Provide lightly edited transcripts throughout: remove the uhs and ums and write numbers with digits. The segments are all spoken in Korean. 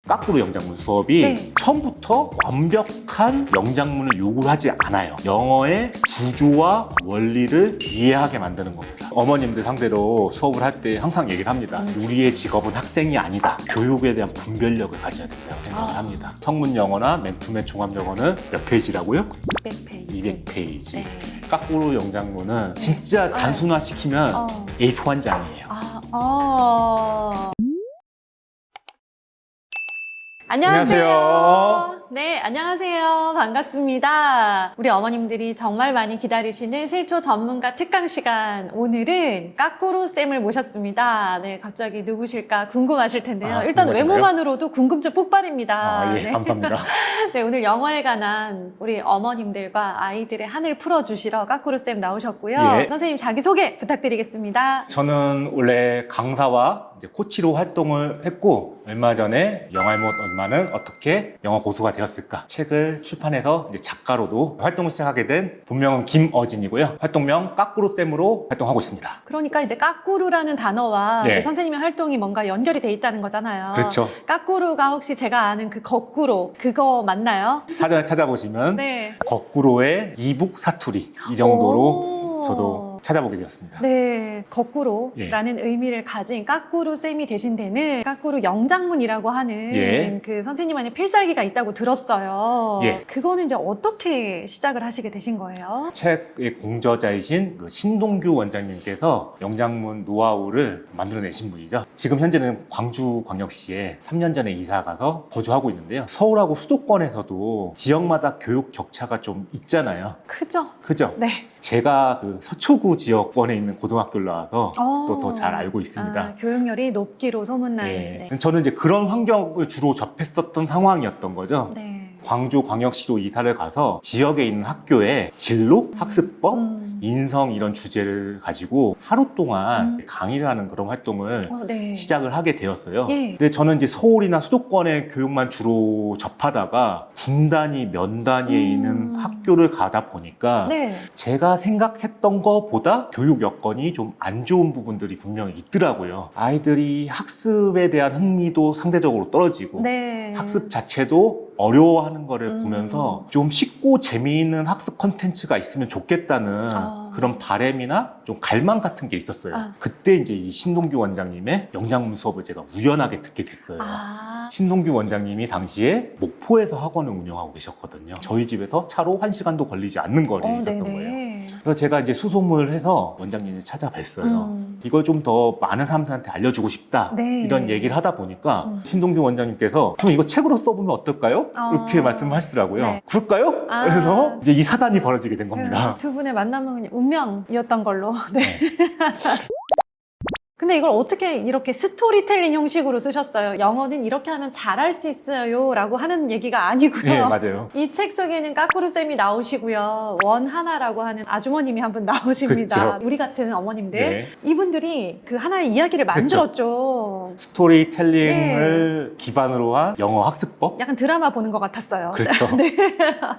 까꾸루 영장문 수업이 네. 처음부터 완벽한 영장문을 요구를 하지 않아요. 영어의 구조와 원리를 이해하게 만드는 겁니다. 어머님들 상대로 수업을 할 때 항상 얘기를 합니다. 우리의 직업은 학생이 아니다. 교육에 대한 분별력을 가져야 된다고 생각을 합니다. 성문 영어나 맨투맨 종합 영어는 몇 페이지라고요? 200페이지. 200페이지. 네. 까꾸루 영장문은 진짜 단순화시키면 A4 한 장이에요. 안녕하세요. 네, 안녕하세요. 반갑습니다. 우리 어머님들이 정말 많이 기다리시는 실초 전문가 특강 시간. 오늘은 까꾸루 쌤을 모셨습니다. 네, 갑자기 누구실까 궁금하실 텐데요. 일단 궁금하신가요? 외모만으로도 궁금증 폭발입니다. 예, 네. 감사합니다. 네, 오늘 영어에 관한 우리 어머님들과 아이들의 한을 풀어주시러 까꾸루 쌤 나오셨고요. 예. 선생님 자기소개 부탁드리겠습니다. 저는 원래 강사와 이제 코치로 활동을 했고, 얼마 전에 영알못 엄마는 어떻게 영어 고수가 되었을까 책을 출판해서 이제 작가로도 활동을 시작하게 된 본명은 김어진이고요. 활동명 까꾸루쌤으로 활동하고 있습니다. 그러니까 이제 까꾸루라는 단어와 네. 선생님의 활동이 뭔가 연결이 돼 있다는 거잖아요. 그렇죠. 까꾸루가 혹시 제가 아는 그 거꾸로 그거 맞나요? 사전을 찾아보시면 네. 거꾸로의 이북 사투리 이 정도로 오. 저도 찾아보게 되었습니다. 네, 거꾸로라는 의미를 가진 까꾸루 쌤이 되신 데는 까꾸루 영장문이라고 하는 예. 그 선생님만의 필살기가 있다고 들었어요. 예. 그거는 이제 어떻게 시작을 하시게 되신 거예요? 책의 공저자이신 그 신동규 원장님께서 영장문 노하우를 만들어내신 분이죠. 지금 현재는 광주광역시에 3년 전에 이사 가서 거주하고 있는데요. 서울하고 수도권에서도 지역마다 교육 격차가 좀 있잖아요. 크죠? 그죠? 네. 제가 그 서초구 지역권에 있는 고등학교를 나와서 또 더 잘 알고 있습니다. 교육열이 높기로 소문난. 예. 네. 저는 이제 그런 환경을 주로 접했었던 상황이었던 거죠. 네. 광주광역시로 이사를 가서 지역에 있는 학교에 진로, 학습법, 인성 이런 주제를 가지고 하루 동안 강의를 하는 그런 활동을 네. 시작을 하게 되었어요. 예. 근데 저는 이제 서울이나 수도권의 교육만 주로 접하다가 군 단위, 면 단위에 있는 학교를 가다 보니까 네. 제가 생각했던 것보다 교육 여건이 좀 안 좋은 부분들이 분명히 있더라고요. 아이들이 학습에 대한 흥미도 상대적으로 떨어지고 네. 학습 자체도 어려워하는 거를 보면서 좀 쉽고 재미있는 학습 컨텐츠가 있으면 좋겠다는 그런 바램이나 좀 갈망 같은 게 있었어요. 그때 이제 이 신동규 원장님의 영장문 수업을 제가 우연하게 듣게 됐어요. 신동규 원장님이 당시에 목포에서 학원을 운영하고 계셨거든요. 저희 집에서 차로 1시간도 걸리지 않는 거리에 있었던 거예요. 그래서 제가 이제 수소문을 해서 원장님을 찾아뵀어요. 이걸 좀 더 많은 사람들한테 알려주고 싶다. 네. 이런 얘기를 하다 보니까 신동규 원장님께서 그럼 이거 책으로 써보면 어떨까요? 이렇게 말씀하시더라고요. 네. 그럴까요? 그래서 이제 이 사단이 벌어지게 된 겁니다. 두 분의 만남은 그냥 운명이었던 걸로. 네. 근데 이걸 어떻게 이렇게 스토리텔링 형식으로 쓰셨어요? 영어는 이렇게 하면 잘할 수 있어요 라고 하는 얘기가 아니고요. 네, 맞아요. 이 책 속에는 까꾸루쌤이 나오시고요. 원하나라고 하는 아주머님이 한 분 나오십니다. 그쵸. 우리 같은 어머님들. 네. 이분들이 그 하나의 이야기를 만들었죠. 스토리텔링을 기반으로 한 영어 학습법? 약간 드라마 보는 것 같았어요. 그렇죠.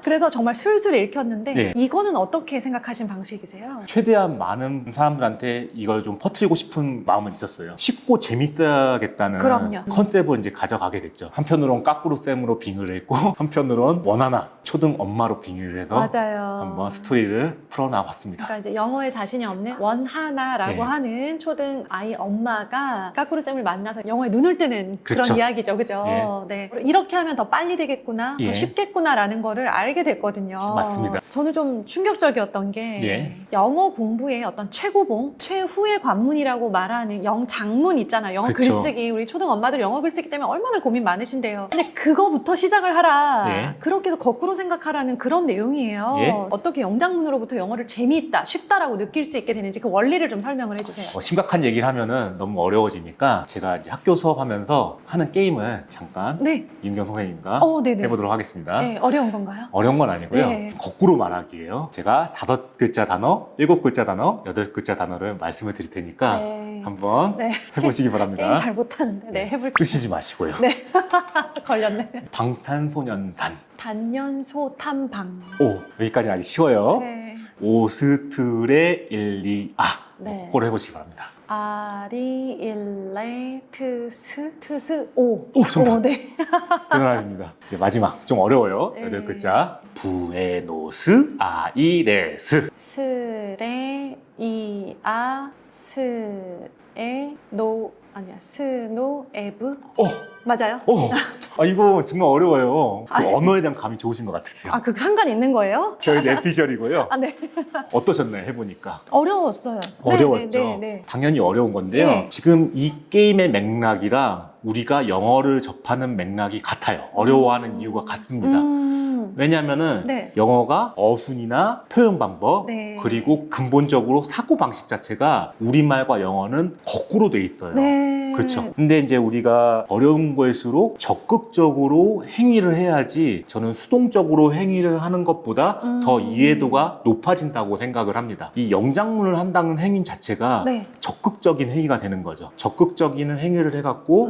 그래서 정말 술술 읽혔는데 네. 이거는 어떻게 생각하신 방식이세요? 최대한 많은 사람들한테 이걸 좀 퍼뜨리고 싶은 마음은 있었어요. 쉽고 재밌어야겠다는 그럼요. 컨셉을 이제 가져가게 됐죠. 한편으로는 까꾸루쌤으로 빙의를 했고 한편으로는 원하나 초등 엄마로 빙의를 해서 맞아요. 한번 스토리를 풀어나봤습니다. 그러니까 이제 영어에 자신이 없는 원하나라고 네. 하는 초등 아이 엄마가 까꾸루쌤을 만나서 영어에 눈을 뜨는 그런 그쵸. 이야기죠. 그죠? 네. 이렇게 하면 더 빨리 되겠구나, 예. 더 쉽겠구나라는 거를 알게 됐거든요. 맞습니다. 저는 좀 충격적이었던 게 예. 영어 공부의 어떤 최고봉, 최후의 관문이라고 말하는 영장문 있잖아요. 영어 그쵸. 글쓰기. 우리 초등 엄마들 영어 글쓰기 때문에 얼마나 고민 많으신데요. 근데 그거부터 시작을 하라. 예. 그렇게 해서 거꾸로 생각하라는 그런 내용이에요. 예. 어떻게 영장문으로부터 영어를 재미있다, 쉽다라고 느낄 수 있게 되는지 그 원리를 좀 설명을 해주세요. 심각한 얘기를 하면은 너무 어려워지니까 제가 이제 학교 수업하면서 하는 게임을 잠깐 네. 임경 선생님과 네네. 해보도록 하겠습니다. 네, 어려운 건가요? 어려운 건 아니고요. 네. 거꾸로 말하기예요. 제가 5글자 단어, 7글자 단어, 8글자 단어를 말씀을 드릴 테니까 네. 한번 네. 해보시기 게임 바랍니다. 잘 못하는데. 네, 해볼게요. 쓰시지 마시고요. 네. 걸렸네. 방탄소년단. 단연소 탐방. 오, 여기까지는 아직 쉬워요. 네. 오스트레 일리아. 네. 거꾸로 해보시기 바랍니다. 아리일레트스 오. 정답. 네. 대단하십니다. 네, 마지막 좀 어려워요. 네. 8글자. 부에노스 아이레스. 스레 이아 스에 노 아니야 스노에브 맞아요? 이거 정말 어려워요. 그 아니. 언어에 대한 감이 좋으신 것 같으세요. 그 상관 있는 거예요? 저희 내피셜이고요. 네. 어떠셨나요? 해보니까. 어려웠어요. 어려웠죠. 네. 당연히 어려운 건데요. 네. 지금 이 게임의 맥락이랑 우리가 영어를 접하는 맥락이 같아요. 어려워하는 이유가 같습니다. 왜냐하면은 네. 영어가 어순이나 표현 방법 네. 그리고 근본적으로 사고 방식 자체가 우리말과 영어는 거꾸로 돼 있어요. 네. 그렇죠. 근데 이제 우리가 어려운 거일수록 적극적으로 행위를 해야지 저는 수동적으로 행위를 하는 것보다 더 이해도가 높아진다고 생각을 합니다. 이 영작문을 한다는 행위 자체가 네. 적극적인 행위가 되는 거죠. 적극적인 행위를 해갖고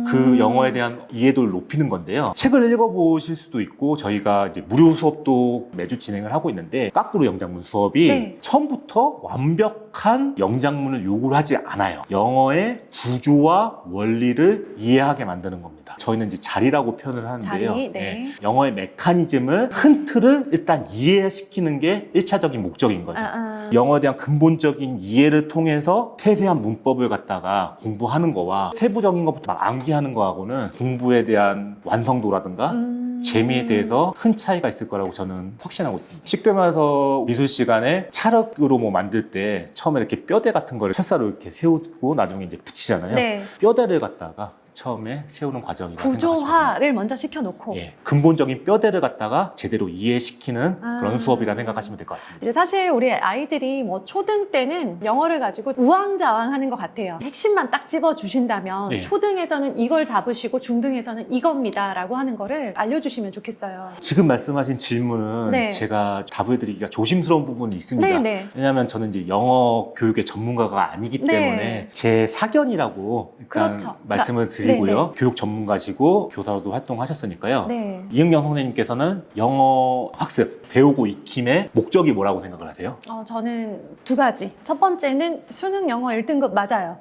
그 영어에 대한 이해도를 높이는 건데요. 책을 읽어보실 수도 있고 저희가 이제 무료 수업도 매주 진행을 하고 있는데 까꾸루 영작문 수업이 네. 처음부터 완벽한 영작문을 요구를 하지 않아요. 영어의 구조와 원리를 이해하게 만드는 겁니다. 저희는 이제 자리라고 표현을 하는데요. 자리, 네. 영어의 메커니즘을 큰 틀을 일단 이해시키는 게 1차적인 목적인 거죠. 영어에 대한 근본적인 이해를 통해서 세세한 문법을 갖다가 공부하는 거와 세부적인 것부터 막 암기하는 거하고는 공부에 대한 완성도라든가 재미에 대해서 큰 차이가 있을 거라고 저는 확신하고 있습니다. 쉽게 말해서 미술 시간에 찰흙으로 뭐 만들 때 처음에 이렇게 뼈대 같은 거를 철사로 이렇게 세우고 나중에 이제 붙이잖아요. 네. 뼈대를 갖다가 처음에 세우는 과정이라고 생각하시면 구조화를 먼저 시켜놓고 근본적인 뼈대를 갖다가 제대로 이해시키는 그런 수업이라 생각하시면 될 것 같습니다. 이제 사실 우리 아이들이 뭐 초등 때는 영어를 가지고 우왕좌왕하는 것 같아요. 핵심만 딱 집어주신다면 초등에서는 이걸 잡으시고 중등에서는 이겁니다라고 하는 거를 알려주시면 좋겠어요. 지금 말씀하신 질문은 제가 답을 드리기가 조심스러운 부분이 있습니다. 왜냐하면 저는 이제 영어 교육의 전문가가 아니기 때문에 제 사견이라고 일단 말씀을 드리고요. 교육 전문가시고 교사로도 활동하셨으니까요. 이은경 선생님께서는 영어 학습, 배우고 익힘의 목적이 뭐라고 생각을 하세요? 저는 두 가지. 첫 번째는 수능 영어 1등급 맞아요.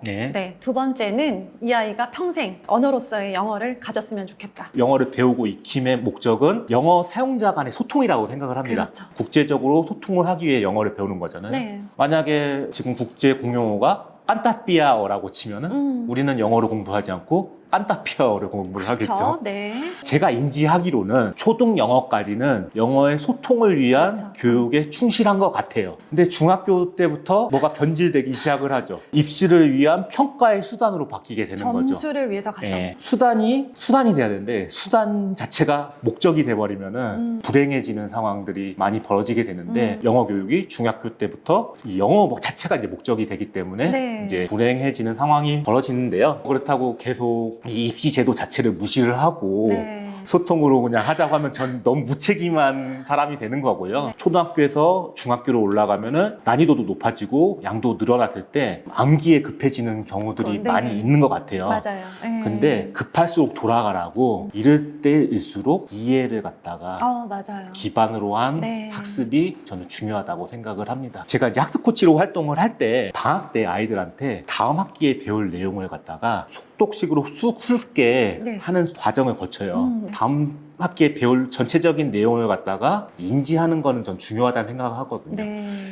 두 번째는 이 아이가 평생 언어로서의 영어를 가졌으면 좋겠다. 영어를 배우고 익힘의 목적은 영어 사용자 간의 소통이라고 생각을 합니다. 그렇죠. 국제적으로 소통을 하기 위해 영어를 배우는 거잖아요. 만약에 지금 국제 공용어가 깐따삐아어라고 치면은 우리는 영어를 공부하지 않고 깐따피아어를 공부를 하겠죠. 제가 인지하기로는 초등 영어까지는 영어의 소통을 위한 교육에 충실한 것 같아요. 근데 중학교 때부터 뭐가 변질되기 시작을 하죠. 입시를 위한 평가의 수단으로 바뀌게 되는 거죠. 점수를 위해서 가죠. 수단이 돼야 되는데 수단 자체가 목적이 돼버리면은 불행해지는 상황들이 많이 벌어지게 되는데 영어 교육이 중학교 때부터 이 영어 자체가 이제 목적이 되기 때문에 이제 불행해지는 상황이 벌어지는데요. 그렇다고 계속 이 입시 제도 자체를 무시를 하고 소통으로 그냥 하자고 하면 전 너무 무책임한 사람이 되는 거고요. 초등학교에서 중학교로 올라가면은 난이도도 높아지고 양도 늘어났을 때 암기에 급해지는 경우들이 많이 있는 것 같아요. 맞아요. 근데 급할수록 돌아가라고 이럴 때일수록 이해를 갖다가 맞아요. 기반으로 한 학습이 저는 중요하다고 생각을 합니다. 제가 이제 학습 코치로 활동을 할 때 방학 때 아이들한테 다음 학기에 배울 내용을 갖다가 속독식으로 쑥 훑게 하는 과정을 거쳐요. 다음 학기에 배울 전체적인 내용을 갖다가 인지하는 거는 전 중요하다는 생각을 하거든요.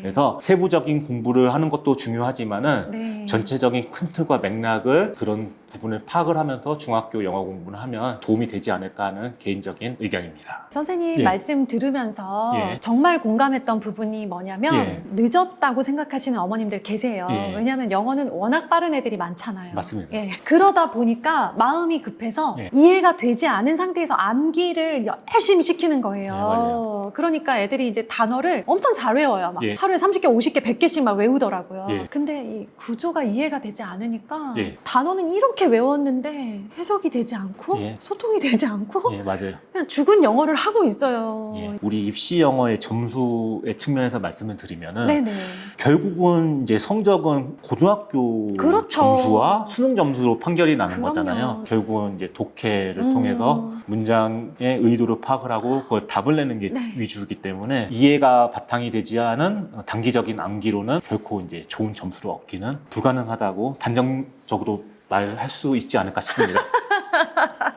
그래서 세부적인 공부를 하는 것도 중요하지만은 전체적인 큰 틀과 맥락을 그런 부분을 파악을 하면서 중학교 영어 공부를 하면 도움이 되지 않을까 하는 개인적인 의견입니다. 선생님 말씀 들으면서 정말 공감했던 부분이 뭐냐면 늦었다고 생각하시는 어머님들 계세요. 왜냐하면 영어는 워낙 빠른 애들이 많잖아요. 맞습니다. 그러다 보니까 마음이 급해서 이해가 되지 않은 상태에서 암기를 열심히 시키는 거예요. 그러니까 애들이 이제 단어를 엄청 잘 외워요. 막 하루에 30개, 50개, 100개씩 막 외우더라고요. 근데 이 구조가 이해가 되지 않으니까 단어는 이렇게 이렇게 외웠는데 해석이 되지 않고 예. 소통이 되지 않고 예, 맞아요. 그냥 죽은 영어를 하고 있어요. 예. 우리 입시 영어의 점수의 측면에서 말씀을 드리면은 네네. 결국은 이제 성적은 고등학교 그렇죠. 점수와 수능 점수로 판결이 나는 그럼요. 거잖아요. 결국은 이제 독해를 통해서 문장의 의도를 파악을 하고 그걸 답을 내는 게 네. 위주이기 때문에 이해가 바탕이 되지 않은 단기적인 암기로는 결코 이제 좋은 점수를 얻기는 불가능하다고 단정적으로 말할 수 있지 않을까 싶습니다.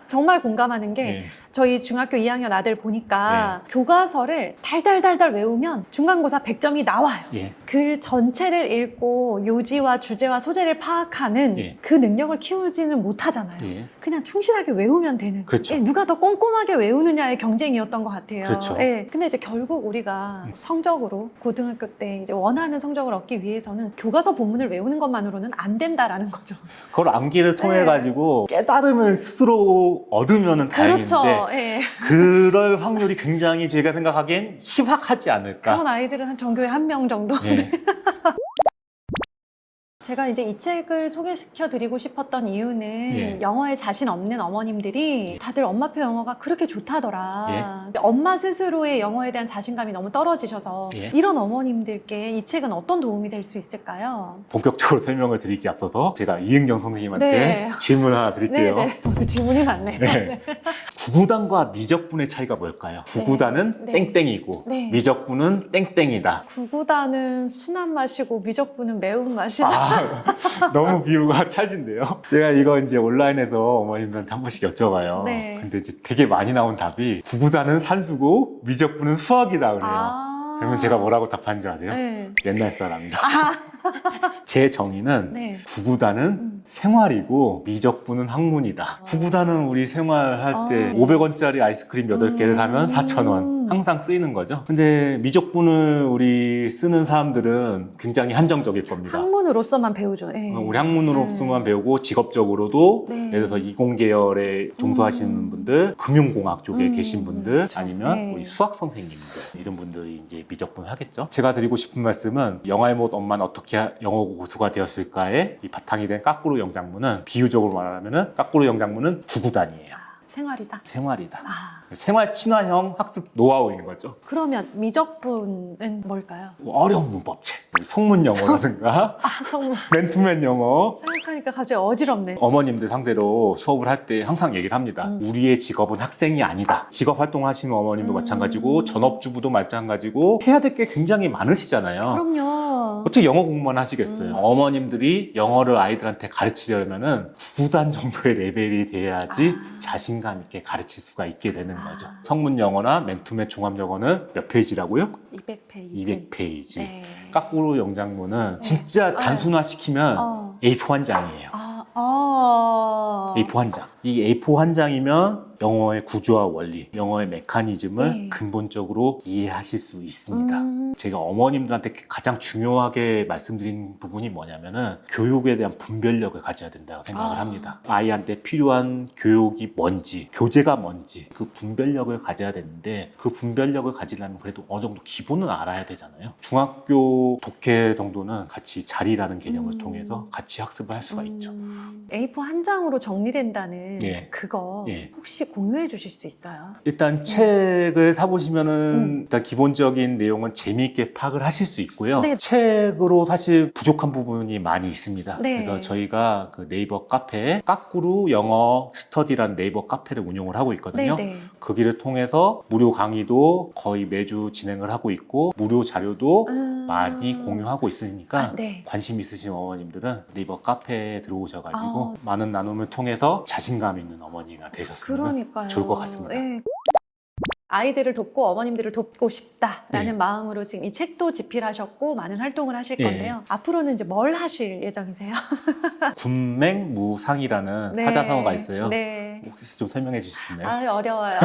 정말 공감하는 게 예. 저희 중학교 2학년 아들 보니까 교과서를 달달달달 외우면 중간고사 100점이 나와요. 예. 글 전체를 읽고 요지와 주제와 소재를 파악하는 예. 그 능력을 키우지는 못하잖아요. 예. 그냥 충실하게 외우면 되는. 그렇죠. 예, 누가 더 꼼꼼하게 외우느냐의 경쟁이었던 것 같아요. 그렇죠. 예, 근데 이제 결국 우리가 성적으로 고등학교 때 이제 원하는 성적을 얻기 위해서는 교과서 본문을 외우는 것만으로는 안 된다라는 거죠. 그걸 암기를 통해 네. 가지고 깨달음을 스스로 얻으면은 그렇죠. 다행인데 예. 그럴 확률이 굉장히 제가 생각하기엔 희박하지 않을까. 그런 아이들은 한 전교에 1명 정도. 예. 제가 이제 이 책을 소개시켜 드리고 싶었던 이유는 예. 영어에 자신 없는 어머님들이 예. 다들 엄마표 영어가 그렇게 좋다더라. 예. 엄마 스스로의 영어에 대한 자신감이 너무 떨어지셔서 예. 이런 어머님들께 이 책은 어떤 도움이 될 수 있을까요? 본격적으로 설명을 드리기 앞서서 제가 이은경 선생님한테 네. 질문 하나 드릴게요. 네네. 오늘 질문이 많네요. 네. 구구단과 미적분의 차이가 뭘까요? 구구단은 네. 땡땡이고 네. 미적분은 땡땡이다. 구구단은 순한 맛이고 미적분은 매운 맛이다. 너무 비유가 찰진데요. 제가 이거 이제 온라인에서 어머님들한테 한 번씩 여쭤봐요. 네. 근데 이제 되게 많이 나온 답이 구구단은 산수고 미적분은 수학이다 그래요. 그러면 제가 뭐라고 답한 줄 아세요? 네. 옛날 사람이다. 제 정의는 네. 구구단은 생활이고 미적분은 학문이다. 구구단은 우리 생활할 때 500원짜리 아이스크림 8개를 사면 4,000원. 항상 쓰이는 거죠. 근데 미적분을 우리 쓰는 사람들은 굉장히 한정적일 겁니다. 학문으로서만 배우죠. 네. 우리 학문으로서만 배우고 직업적으로도 네. 예를 들어서 이공계열에 종사하시는 분들, 금융공학 쪽에 계신 분들, 그렇죠. 아니면 네. 우리 수학 선생님들 이런 분들이 이제 미적분을 하겠죠. 제가 드리고 싶은 말씀은 영화의 못 엄마는 어떻게 영어 고수가 되었을까의 이 바탕이 된 까꾸루 영장문은 비유적으로 말하면은 까꾸루 영장문은 구구단이에요. 생활이다. 생활이다. 아, 생활 친화형 학습 노하우인 거죠. 그러면 미적분은 뭘까요? 어려운 문법책, 성문 영어라든가 성문. 맨투맨 영어. 생각하니까 갑자기 어지럽네. 어머님들 상대로 수업을 할 때 항상 얘기를 합니다. 우리의 직업은 학생이 아니다. 직업 활동하시는 어머님도 마찬가지고 전업주부도 마찬가지고 해야 될 게 굉장히 많으시잖아요. 그럼요. 어떻게 영어 공부만 하시겠어요? 어머님들이 영어를 아이들한테 가르치려면은 9단 정도의 레벨이 돼야지 자신감 있게 가르칠 수가 있게 되는 거죠. 성문 영어나 맨투맨 종합 영어는 몇 페이지라고요? 200페이지. 200페이지. 네. 까꾸루 영장문은 네. 진짜 단순화시키면 A4 한 장이에요. A4 한 장. 이 A4 한 장이면 영어의 구조와 원리, 영어의 메커니즘을 네. 근본적으로 이해하실 수 있습니다. 제가 어머님들한테 가장 중요하게 말씀드린 부분이 뭐냐면은 교육에 대한 분별력을 가져야 된다고 생각을 합니다. 아이한테 필요한 교육이 뭔지, 교재가 뭔지 그 분별력을 가져야 되는데 그 분별력을 가지려면 그래도 어느 정도 기본은 알아야 되잖아요. 중학교 독해 정도는 같이 자리라는 개념을 통해서 같이 학습을 할 수가 있죠. A4 한 장으로 정리된다는 예. 그거 예. 혹시 공유해 주실 수 있어요? 일단 책을 사보시면은 일단 기본적인 내용은 재미있게 파악을 하실 수 있고요. 네. 책으로 사실 부족한 부분이 많이 있습니다. 네. 그래서 저희가 그 네이버 카페에 까꾸루 영어 스터디라는 네이버 카페를 운영을 하고 있거든요. 네네. 그 길을 통해서 무료 강의도 거의 매주 진행을 하고 있고 무료 자료도 많이 공유하고 있으니까 네. 관심 있으신 어머님들은 네이버 카페에 들어오셔가지고 많은 나눔을 통해서 자신감 있는 어머니가 되셨으면 그러니까요. 좋을 것 같습니다. 예. 아이들을 돕고 어머님들을 돕고 싶다라는 네. 마음으로 지금 이 책도 집필하셨고 많은 활동을 하실 네. 건데요. 앞으로는 이제 뭘 하실 예정이세요? 군맹무상이라는 네. 사자성어가 있어요. 네. 혹시 좀 설명해 주실 수 있나요? 아, 어려워요.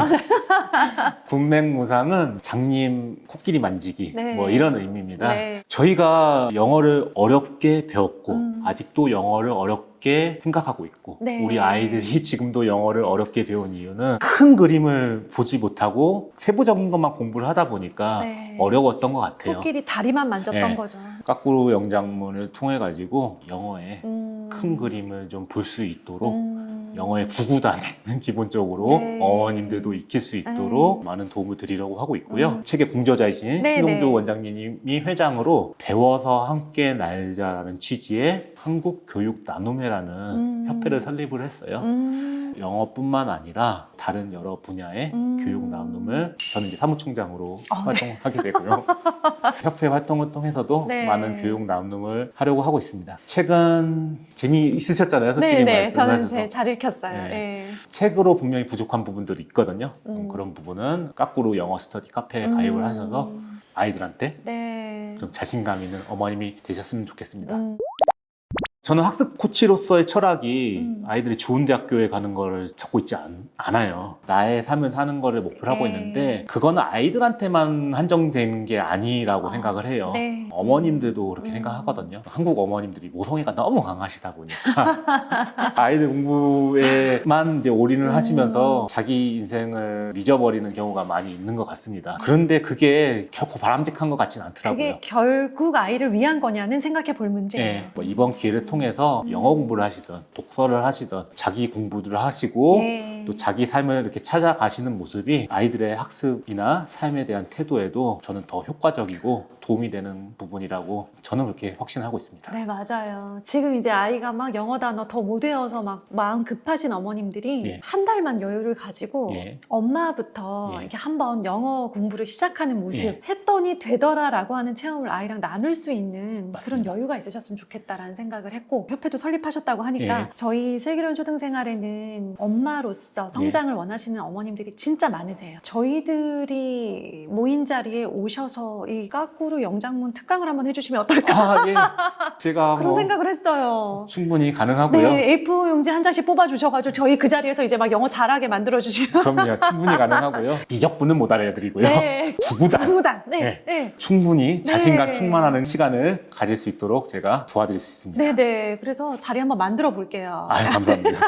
군맹무상은 장님 코끼리 만지기 네. 뭐 이런 의미입니다. 네. 저희가 영어를 어렵게 배웠고 아직도 영어를 어렵게 생각하고 있고 네. 우리 아이들이 지금도 영어를 어렵게 배운 이유는 큰 그림을 보지 못하고 세부적인 것만 공부를 하다 보니까 네. 어려웠던 것 같아요. 코끼리 다리만 만졌던 네. 거죠. 까꾸루 영장문을 통해 가지고 영어에 큰 그림을 좀 볼 수 있도록 영어의 구구단은 기본적으로 네. 어머님들도 익힐 수 있도록 많은 도움을 드리려고 하고 있고요. 책의 공저자이신 네, 신동주 네. 원장님이 회장으로 배워서 함께 날자라는 취지의 한국교육나눔회라는 협회를 설립을 했어요. 영어뿐만 아니라 다른 여러 분야의 교육 나눔을 저는 이제 사무총장으로 활동하게 되고요. 협회 활동을 통해서도 네. 많은 교육 나눔을 하려고 하고 있습니다. 책은 재미있으셨잖아요. 솔직히 네네, 저는 말씀하셔서. 잘 읽혔어요. 네. 네. 책으로 분명히 부족한 부분들이 있거든요. 그런 부분은 까꾸루 영어 스터디 카페에 가입을 하셔서 아이들한테 네. 좀 자신감 있는 어머님이 되셨으면 좋겠습니다. 저는 학습 코치로서의 철학이 아이들이 좋은 대학교에 가는 거를 찾고 있지 않아요. 나의 삶을 사는 거를 목표로 하고 있는데 그거는 아이들한테만 한정되는 게 아니라고 생각을 해요. 네. 어머님들도 그렇게 생각하거든요. 한국 어머님들이 모성애가 너무 강하시다 보니까 아이들 공부에만 이제 올인을 하시면서 자기 인생을 잊어버리는 경우가 많이 있는 것 같습니다. 그런데 그게 결코 바람직한 것 같지는 않더라고요. 그게 결국 아이를 위한 거냐는 생각해 볼 문제예요. 네, 뭐 이번 기회를 통해서 영어 공부를 하시든 독서를 하시든 자기 공부를 하시고 네. 또 자기 삶을 이렇게 찾아가시는 모습이 아이들의 학습이나 삶에 대한 태도에도 저는 더 효과적이고 도움이 되는 부분이라고 저는 그렇게 확신하고 있습니다. 네, 맞아요. 지금 이제 아이가 막 영어 단어 더 못 외워서 막 마음 급하신 어머님들이 예. 한 달만 여유를 가지고 예. 엄마부터 예. 이렇게 한번 영어 공부를 시작하는 모습 예. 했더니 되더라라고 하는 체험을 아이랑 나눌 수 있는 맞습니다. 그런 여유가 있으셨으면 좋겠다라는 생각을 했고 협회도 설립하셨다고 하니까 예. 저희 슬기로운 초등생활에는 엄마로서 성장을 원하시는 어머님들이 진짜 많으세요. 저희들이 모인 자리에 오셔서 이 까꾸루 영장문 특강을 한번 해주시면 어떨까 아, 예. 제가 그런 뭐 생각을 했어요. 충분히 가능하고요. 네, A4 용지 한 장씩 뽑아주셔가지고 저희 그 자리에서 이제 막 영어 잘하게 만들어주시면 그럼요. 충분히 가능하고요. 이적분은 못 알아드리고요. 네. 구구단. 구구단. 네. 네. 네. 충분히 자신감 네. 충만하는 시간을 가질 수 있도록 제가 도와드릴 수 있습니다. 네네. 그래서 자리 한번 만들어 볼게요. 아유, 감사합니다.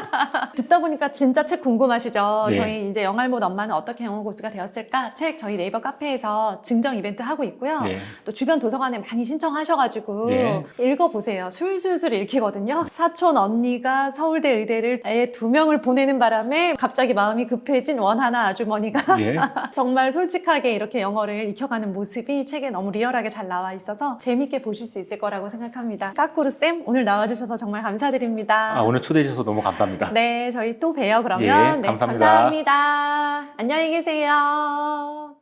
듣다 보니까 진짜 책 궁금하시죠? 네. 저희 이제 영알못 엄마는 어떻게 영어 고수가 되었을까? 책 저희 네이버 카페에서 증정 이벤트 하고 있고요. 네. 또 주변 도서관에 많이 신청하셔가지고 네. 읽어보세요. 술술술 읽히거든요. 사촌 언니가 서울대 의대를 애 2명을 보내는 바람에 갑자기 마음이 급해진 원하나 아주머니가 예. 정말 솔직하게 이렇게 영어를 익혀가는 모습이 책에 너무 리얼하게 잘 나와 있어서 재밌게 보실 수 있을 거라고 생각합니다. 까꾸루쌤 오늘 나와주셔서 정말 감사드립니다. 아, 오늘 초대해 주셔서 너무 감사합니다. 네, 저희 또 봬요 그러면. 예, 네, 감사합니다. 감사합니다. 안녕히 계세요.